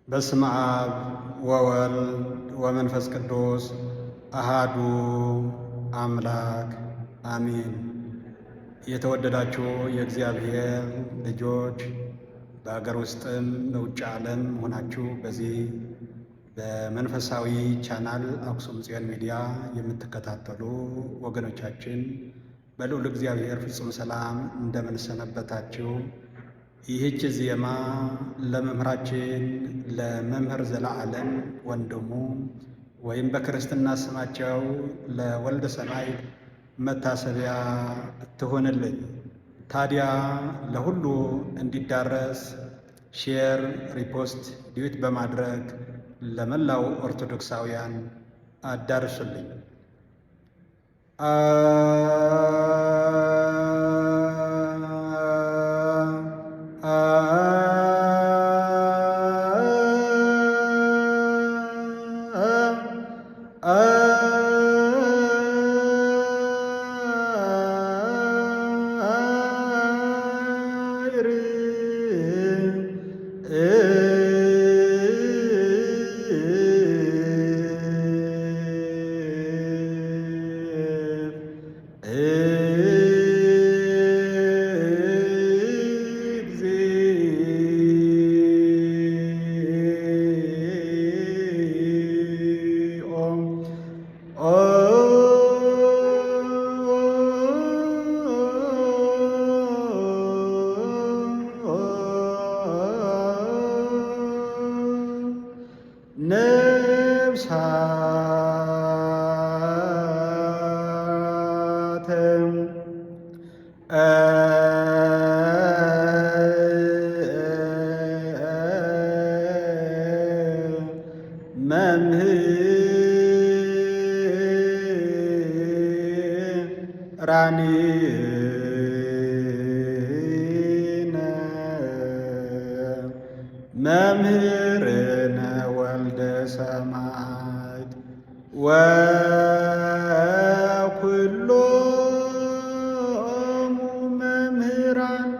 በስመ አብ ወወልድ ወመንፈስ ቅዱስ አሃዱ አምላክ አሜን። የተወደዳችሁ የእግዚአብሔር ልጆች በአገር ውስጥም በውጭ ዓለም ሆናችሁ በዚህ በመንፈሳዊ ቻናል አክሱም ጽዮን ሚዲያ የምትከታተሉ ወገኖቻችን በልዑል እግዚአብሔር ፍጹም ሰላም እንደምን ሰነበታችሁ? ይህች ዜማ ለመምህራችን ለመምህር ዘለዓለም ወንድሙ ወይም በክርስትና ስማቸው ለወልደ ሰማዕት መታሰቢያ ትሆንልኝ። ታዲያ ለሁሉ እንዲዳረስ ሼር፣ ሪፖስት፣ ዲዩት በማድረግ ለመላው ኦርቶዶክሳውያን አዳርሱልኝ። ነፍሳትም መምህርነ ወልደ ሰማዕት ወኩሎሙ መምህራን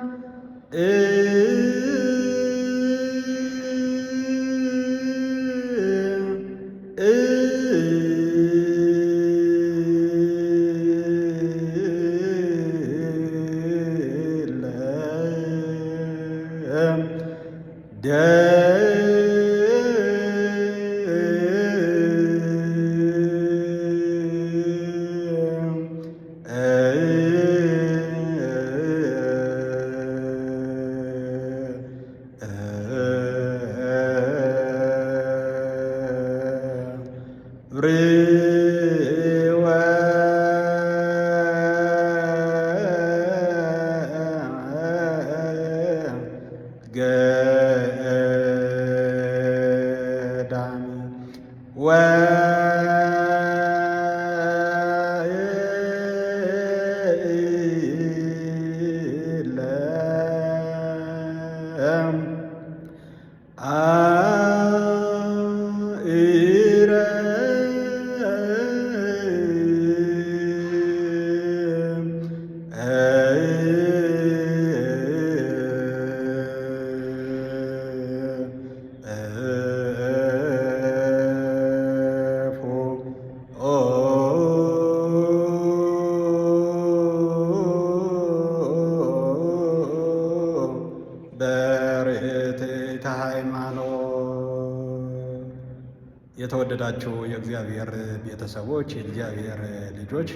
የተወደዳችሁ የእግዚአብሔር ቤተሰቦች የእግዚአብሔር ልጆች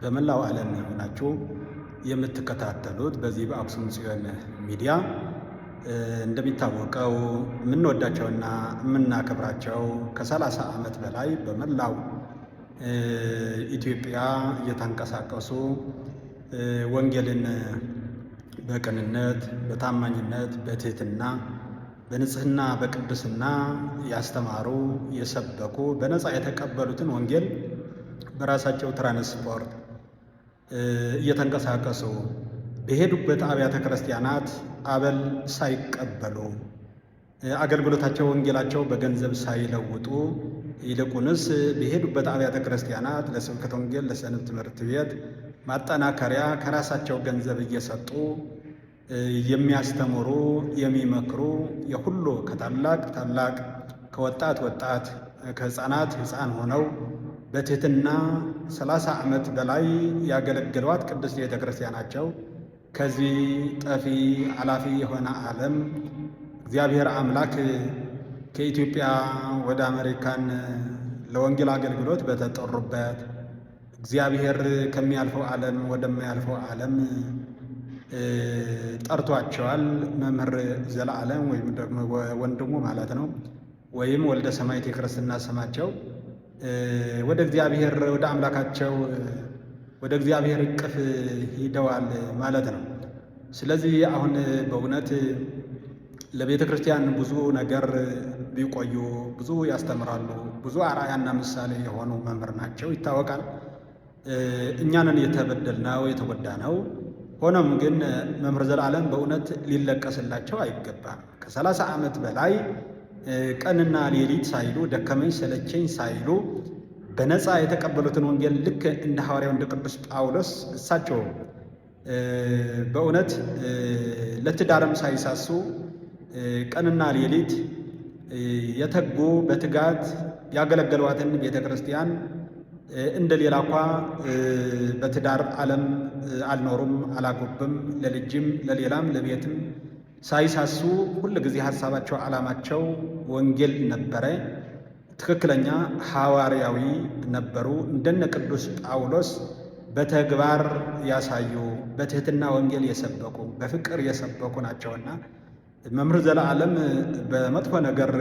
በመላው ዓለም ሆናችሁ የምትከታተሉት በዚህ በአክሱም ጽዮን ሚዲያ እንደሚታወቀው የምንወዳቸውና የምናከብራቸው ከ30 ዓመት በላይ በመላው ኢትዮጵያ እየተንቀሳቀሱ ወንጌልን በቅንነት፣ በታማኝነት፣ በትህትና፣ በንጽህና፣ በቅድስና ያስተማሩ የሰበኩ በነፃ የተቀበሉትን ወንጌል በራሳቸው ትራንስፖርት እየተንቀሳቀሱ በሄዱበት አብያተ ክርስቲያናት አበል ሳይቀበሉ አገልግሎታቸው ወንጌላቸው በገንዘብ ሳይለውጡ ይልቁንስ በሄዱበት አብያተ ክርስቲያናት ለስብከተ ወንጌል፣ ለሰንበት ትምህርት ቤት ማጠናከሪያ ከራሳቸው ገንዘብ እየሰጡ የሚያስተምሩ የሚመክሩ የሁሉ ከታላቅ ታላቅ ከወጣት ወጣት ከሕፃናት ሕፃን ሆነው በትሕትና 30 ዓመት በላይ ያገለገሏት ቅድስት ቤተ ክርስቲያናቸው ከዚህ ጠፊ አላፊ የሆነ ዓለም እግዚአብሔር አምላክ ከኢትዮጵያ ወደ አሜሪካን ለወንጌል አገልግሎት በተጠሩበት እግዚአብሔር ከሚያልፈው ዓለም ወደማያልፈው ዓለም ጠርቷቸዋል። መምህር ዘለዓለም ወይም ደግሞ ወንድሙ ማለት ነው፣ ወይም ወልደ ሰማዕት የክርስትና ስማቸው ወደ እግዚአብሔር ወደ አምላካቸው ወደ እግዚአብሔር እቅፍ ሂደዋል ማለት ነው። ስለዚህ አሁን በእውነት ለቤተ ክርስቲያን ብዙ ነገር ቢቆዩ ብዙ ያስተምራሉ። ብዙ አርአያና ምሳሌ የሆኑ መምህር ናቸው፣ ይታወቃል። እኛንን የተበደልነው የተጎዳነው። ሆኖም ግን መምህር ዘለዓለም በእውነት ሊለቀስላቸው አይገባም። ከ30 ዓመት በላይ ቀንና ሌሊት ሳይሉ ደከመኝ ሰለቸኝ ሳይሉ በነፃ የተቀበሉትን ወንጌል ልክ እንደ ሐዋርያው እንደ ቅዱስ ጳውሎስ እሳቸው በእውነት ለትዳርም ሳይሳሱ ቀንና ሌሊት የተጉ በትጋት ያገለገሏትን ቤተ ክርስቲያን እንደ ሌላ እንኳ በትዳር ዓለም አልኖሩም፣ አላጎብም፣ ለልጅም ለሌላም ለቤትም ሳይሳሱ ሁል ጊዜ ሐሳባቸው ዓላማቸው ወንጌል ነበረ። ትክክለኛ ሐዋርያዊ ነበሩ። እንደነ ቅዱስ ጳውሎስ በተግባር ያሳዩ በትሕትና ወንጌል የሰበኩ በፍቅር የሰበኩ ናቸውና መምህር ዘለዓለም በመጥፎ ነገር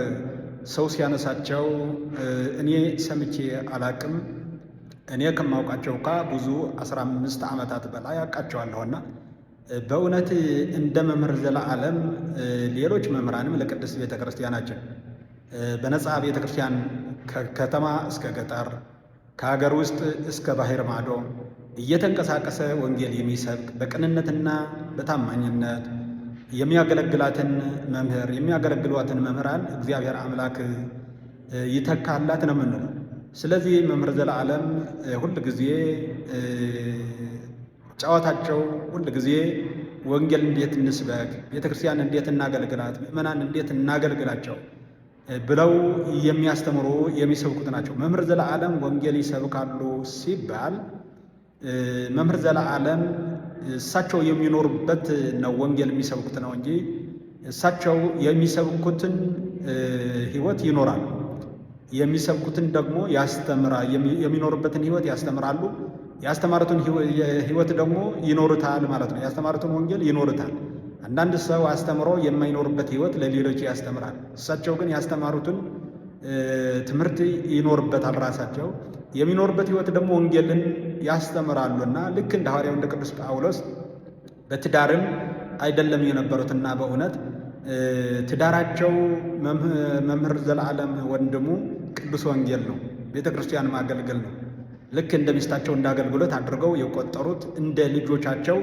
ሰው ሲያነሳቸው እኔ ሰምቼ አላቅም። እኔ ከማውቃቸው ብዙ 15 ዓመታት በላይ አውቃቸዋለሁና በእውነት እንደ መምህር ዘለዓለም ሌሎች መምህራንም ለቅድስት ቤተ ክርስቲያናችን በነፃ ቤተ ክርስቲያን ከከተማ እስከ ገጠር ከሀገር ውስጥ እስከ ባህር ማዶ እየተንቀሳቀሰ ወንጌል የሚሰብክ በቅንነትና በታማኝነት የሚያገለግላትን መምህር የሚያገለግሏትን መምህራን እግዚአብሔር አምላክ ይተካላት ነው የምንለው። ስለዚህ መምህር ዘለዓለም ሁል ጊዜ ጨዋታቸው ሁል ጊዜ ወንጌል እንዴት እንስበክ፣ ቤተ ክርስቲያን እንዴት እናገልግላት፣ ምእመናን እንዴት እናገልግላቸው ብለው የሚያስተምሩ የሚሰብኩት ናቸው። መምህር ዘለዓለም ወንጌል ይሰብካሉ ሲባል መምህር ዘለዓለም እሳቸው የሚኖሩበት ነው ወንጌል የሚሰብኩት ነው እንጂ እሳቸው የሚሰብኩትን ሕይወት ይኖራሉ። የሚሰብኩትን ደግሞ ያስተምራል። የሚኖሩበትን ሕይወት ያስተምራሉ። ያስተማሩትን ሕይወት ደግሞ ይኖሩታል ማለት ነው። ያስተማሩትን ወንጌል ይኖሩታል። አንዳንድ ሰው አስተምሮ የማይኖርበት ሕይወት ለሌሎች ያስተምራል። እሳቸው ግን ያስተማሩትን ትምህርት ይኖርበታል ራሳቸው። የሚኖርበት ሕይወት ደግሞ ወንጌልን ያስተምራሉና ልክ እንደ ሐዋርያው እንደ ቅዱስ ጳውሎስ በትዳርም አይደለም የነበሩትና በእውነት ትዳራቸው መምህር ዘለዓለም ወንድሙ ቅዱስ ወንጌል ነው፣ ቤተ ክርስቲያን ማገልገል ነው። ልክ እንደ ሚስታቸው እንዳገልግሎት አድርገው የቆጠሩት እንደ ልጆቻቸው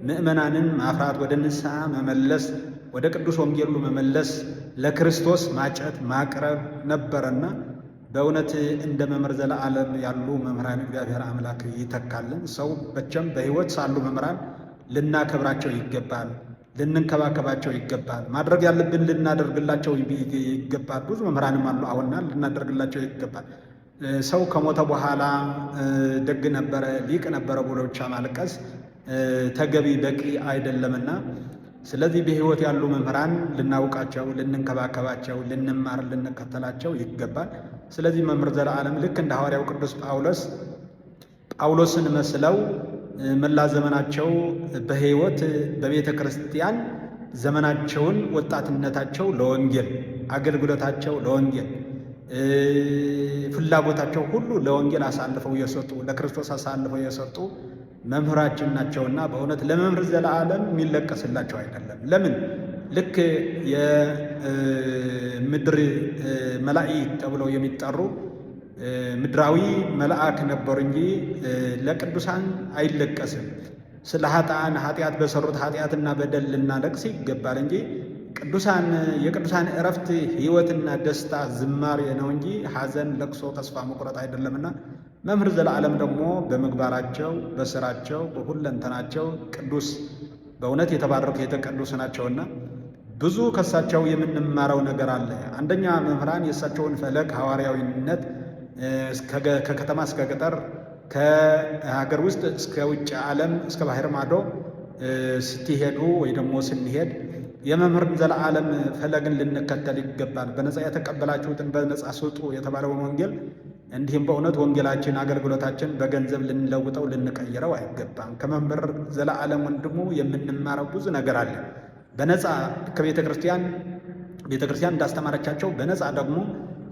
ምእመናንን ማፍራት፣ ወደ ንስሐ መመለስ፣ ወደ ቅዱስ ወንጌሉ መመለስ፣ ለክርስቶስ ማጨት ማቅረብ ነበረና በእውነት እንደ መምህር ዘለዓለም ያሉ መምህራን እግዚአብሔር አምላክ ይተካልን። ሰው በቸም በሕይወት ሳሉ መምህራን ልናከብራቸው ይገባል፣ ልንንከባከባቸው ይገባል። ማድረግ ያለብን ልናደርግላቸው ይገባል። ብዙ መምህራንም አሉ አሁንና ልናደርግላቸው ይገባል። ሰው ከሞተ በኋላ ደግ ነበረ ሊቅ ነበረ ብሎ ብቻ ማልቀስ ተገቢ በቂ አይደለምና ስለዚህ በሕይወት ያሉ መምህራን ልናውቃቸው፣ ልንንከባከባቸው፣ ልንማር፣ ልንከተላቸው ይገባል። ስለዚህ መምህር ዘለዓለም ልክ እንደ ሐዋርያው ቅዱስ ጳውሎስን መስለው መላ ዘመናቸው በሕይወት በቤተ ክርስቲያን ዘመናቸውን ወጣትነታቸው ለወንጌል አገልግሎታቸው ለወንጌል ፍላጎታቸው ሁሉ ለወንጌል አሳልፈው የሰጡ ለክርስቶስ አሳልፈው የሰጡ መምህራችን ናቸውና በእውነት ለመምህር ዘለዓለም የሚለቀስላቸው አይደለም። ለምን? ልክ የምድር መላእክት ተብለው የሚጠሩ ምድራዊ መልአክ ነበሩ እንጂ ለቅዱሳን አይለቀስም። ስለ ኃጥአን ኃጢአት በሰሩት ኃጢአትና በደል ልናለቅስ ይገባል እንጂ የቅዱሳን እረፍት ሕይወትና ደስታ ዝማሬ ነው እንጂ ሐዘን፣ ለቅሶ፣ ተስፋ መቁረጥ አይደለምና መምህር ዘለዓለም ደግሞ በምግባራቸው በስራቸው በሁለንተናቸው ቅዱስ በእውነት የተባረኩ የተቀደሱ ናቸውና ብዙ ከሳቸው የምንማረው ነገር አለ። አንደኛ መምህራን የእሳቸውን ፈለግ ሐዋርያዊነት ከከተማ እስከ ገጠር ከሀገር ውስጥ እስከ ውጭ ዓለም እስከ ባህር ማዶ ስትሄዱ ወይ ደግሞ ስንሄድ የመምህርን ዘለዓለም ፈለግን ልንከተል ይገባል። በነፃ የተቀበላችሁትን በነፃ ስጡ የተባለውን ወንጌል እንዲህም በእውነት ወንጌላችን አገልግሎታችን በገንዘብ ልንለውጠው ልንቀይረው አይገባም። ከመምህር ዘለዓለም ወንድሙ የምንማረው ብዙ ነገር አለ። በነፃ ከቤተ ክርስቲያን እንዳስተማረቻቸው በነፃ ደግሞ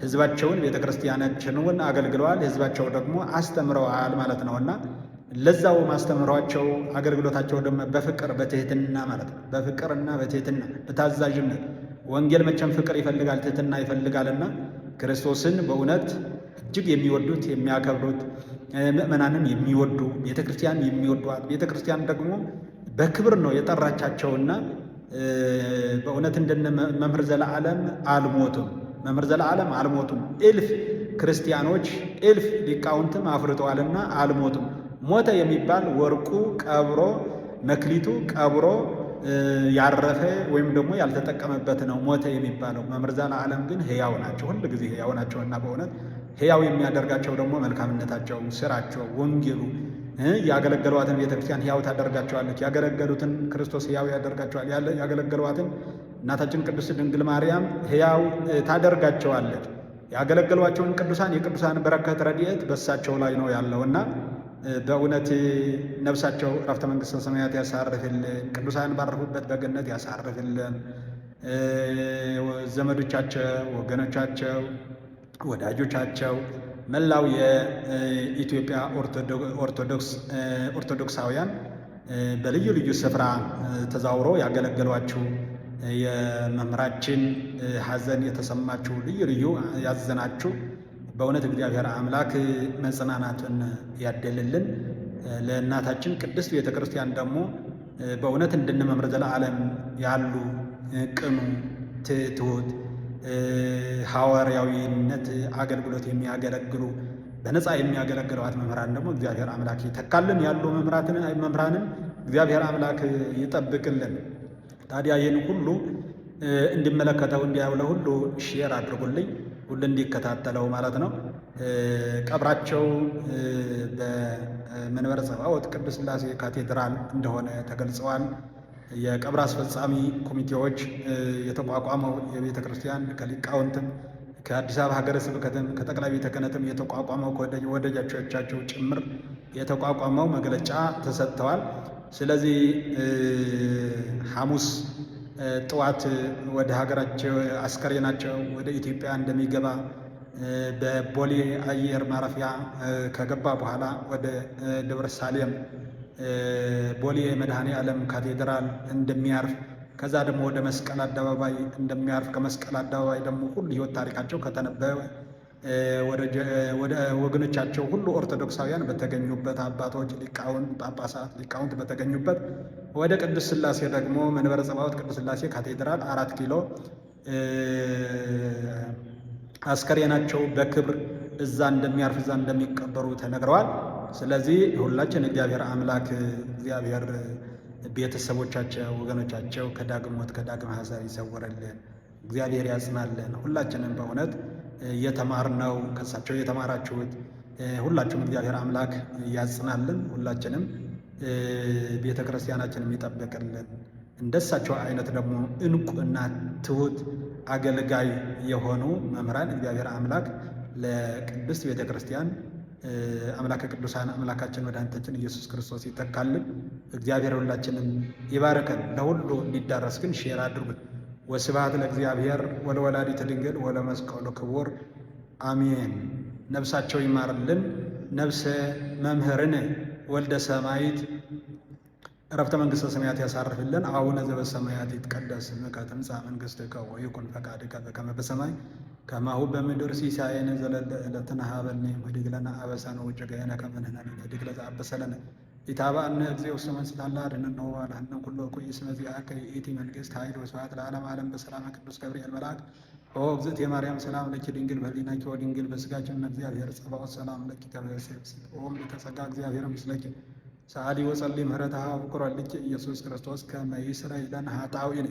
ሕዝባቸውን ቤተ ክርስቲያናችንን አገልግለዋል። ሕዝባቸው ደግሞ አስተምረዋል ማለት ነውና ለዛው ማስተምሯቸው አገልግሎታቸው ደግሞ በፍቅር በትህትና ማለት ነው። በፍቅርና በትህትና በታዛዥነት ወንጌል መቼም ፍቅር ይፈልጋል፣ ትህትና ይፈልጋልና ክርስቶስን በእውነት እጅግ የሚወዱት የሚያከብሩት ምእመናንን የሚወዱ ቤተ ክርስቲያን የሚወዷት ቤተ ክርስቲያን ደግሞ በክብር ነው የጠራቻቸውና በእውነት እንደነ መምህር ዘለዓለም አልሞቱም። መምህር ዘለዓለም አልሞቱም። እልፍ ክርስቲያኖች እልፍ ሊቃውንትም አፍርተዋልና አልሞቱም። ሞተ የሚባል ወርቁ ቀብሮ መክሊቱ ቀብሮ ያረፈ ወይም ደግሞ ያልተጠቀመበት ነው ሞተ የሚባለው። መምህር ዘለዓለም ግን ሕያው ናቸው፣ ሁል ጊዜ ሕያው ናቸውና በእውነት ሕያው የሚያደርጋቸው ደግሞ መልካምነታቸው፣ ስራቸው፣ ወንጌሉ ያገለገሏትን ቤተክርስቲያን ሕያው ታደርጋቸዋለች። ያገለገሉትን ክርስቶስ ሕያው ያደርጋቸዋል። ያገለገሏትን እናታችን ቅድስት ድንግል ማርያም ሕያው ታደርጋቸዋለች። ያገለገሏቸውን ቅዱሳን የቅዱሳን በረከት ረድኤት በእሳቸው ላይ ነው ያለውና በእውነት ነፍሳቸው ዕረፍተ መንግሥተ ሰማያት ያሳርፍልን። ቅዱሳን ባረፉበት በገነት ያሳርፍልን። ዘመዶቻቸው፣ ወገኖቻቸው፣ ወዳጆቻቸው መላው የኢትዮጵያ ኦርቶዶክሳውያን በልዩ ልዩ ስፍራ ተዛውሮ ያገለገሏችሁ የመምህራችን ሐዘን የተሰማችሁ ልዩ ልዩ ያዘናችሁ በእውነት እግዚአብሔር አምላክ መጽናናቱን ያደልልን። ለእናታችን ቅድስት ቤተ ክርስቲያን ደግሞ በእውነት እንደነ መምህር ዘለዓለም ያሉ ቅኑ ትሑት ሐዋርያዊነት አገልግሎት የሚያገለግሉ በነፃ የሚያገለግሏት መምህራን ደግሞ እግዚአብሔር አምላክ ይተካልን። ያሉ መምህራንን እግዚአብሔር አምላክ ይጠብቅልን። ታዲያ ይህን ሁሉ እንዲመለከተው እንዲያውለ ሁሉ ሼር አድርጉልኝ፣ ሁሉ እንዲከታተለው ማለት ነው። ቀብራቸው በመንበረ ጸባዖት ቅድስት ሥላሴ ካቴድራል እንደሆነ ተገልጸዋል። የቀብር አስፈጻሚ ኮሚቴዎች የተቋቋመው የቤተ ክርስቲያን ከሊቃውንትም ከአዲስ አበባ ሀገረ ስብከትም ከጠቅላይ ቤተ ክህነትም የተቋቋመው ከወዳጆቻቸው ጭምር የተቋቋመው መግለጫ ተሰጥተዋል። ስለዚህ ሐሙስ ጠዋት ወደ ሀገራቸው አስከሬናቸው ወደ ኢትዮጵያ እንደሚገባ በቦሌ አየር ማረፊያ ከገባ በኋላ ወደ ደብረ ሳሌም ቦሌ መድኃኔ ዓለም ካቴድራል እንደሚያርፍ ከዛ ደግሞ ወደ መስቀል አደባባይ እንደሚያርፍ ከመስቀል አደባባይ ደግሞ ሁሉ ሕይወት ታሪካቸው ከተነበበ ወደ ወገኖቻቸው ሁሉ ኦርቶዶክሳውያን በተገኙበት አባቶች፣ ሊቃውንት፣ ጳጳሳት፣ ሊቃውንት በተገኙበት ወደ ቅድስት ሥላሴ ደግሞ መንበረ ጸባዖት ቅድስት ሥላሴ ካቴድራል 4 ኪሎ አስከሬናቸው በክብር እዛ እንደሚያርፍ እዛ እንደሚቀበሩ ተነግረዋል። ስለዚህ ሁላችን እግዚአብሔር አምላክ እግዚአብሔር ቤተሰቦቻቸው ወገኖቻቸው ከዳግም ሞት ከዳግም ሐዘን ይሰውርልን፣ እግዚአብሔር ያጽናልን። ሁላችንም በእውነት የተማርነው ከእሳቸው የተማራችሁት ሁላችሁም እግዚአብሔር አምላክ ያጽናልን። ሁላችንም ቤተ ክርስቲያናችንም ይጠብቅልን። እንደሳቸው አይነት ደግሞ እንቁና ትሑት አገልጋይ የሆኑ መምህራን እግዚአብሔር አምላክ ለቅድስት ቤተ ክርስቲያን አምላከ ቅዱሳን አምላካችን መድኃኒታችን ኢየሱስ ክርስቶስ ይተካልን። እግዚአብሔር ሁላችንም ይባርከን። ለሁሉ እንዲዳረስ ግን ሼር አድርጉት። ወስብሐት ለእግዚአብሔር ወለወላዲተ ድንግል ወለመስቀሉ ክቡር አሜን። ነፍሳቸው ይማርልን። ነፍሰ መምህርን ወልደ ሰማዕት ዕረፍተ መንግሥተ ሰማያት ያሳርፍልን። አቡነ ዘበሰማያት ይትቀደስ ስምከ ትምጻእ መንግሥትከ ወይኩን ፈቃድከ በከመ በሰማይ ከማሁ በምድር ሲሳየነ ዘለለ ዕለትነ ሀበነ ወኅድግ ለነ አበሳነ ወጌጋየነ ከመ ንሕነኒ ንኅድግ ለዘአበሰ ለነ ኢታብአነ እግዚኦ ውስተ መንሱት አላ አድኅነነ ወባልሐነ ኩሎ እኩይ እስመ ዚአከ ይእቲ መንግሥት ኃይል ወስብሐት ለዓለመ ዓለም። በሰላመ ቅዱስ ገብርኤል መልአክ ኦ እግዝእትየ ማርያም ሰላም ለኪ ድንግል በኅሊናኪ ወድንግል በሥጋኪ እም እግዚአብሔር ጸባኦት ሰላም ለኪ ተበስት ኦም ለተጸጋ እግዚአብሔር ምስለኪ ሰአሊ ወጸልይ ምህረታ ፍቁር ልጅ ኢየሱስ ክርስቶስ ከመ ይስረይ ለነ ኃጣውኢነ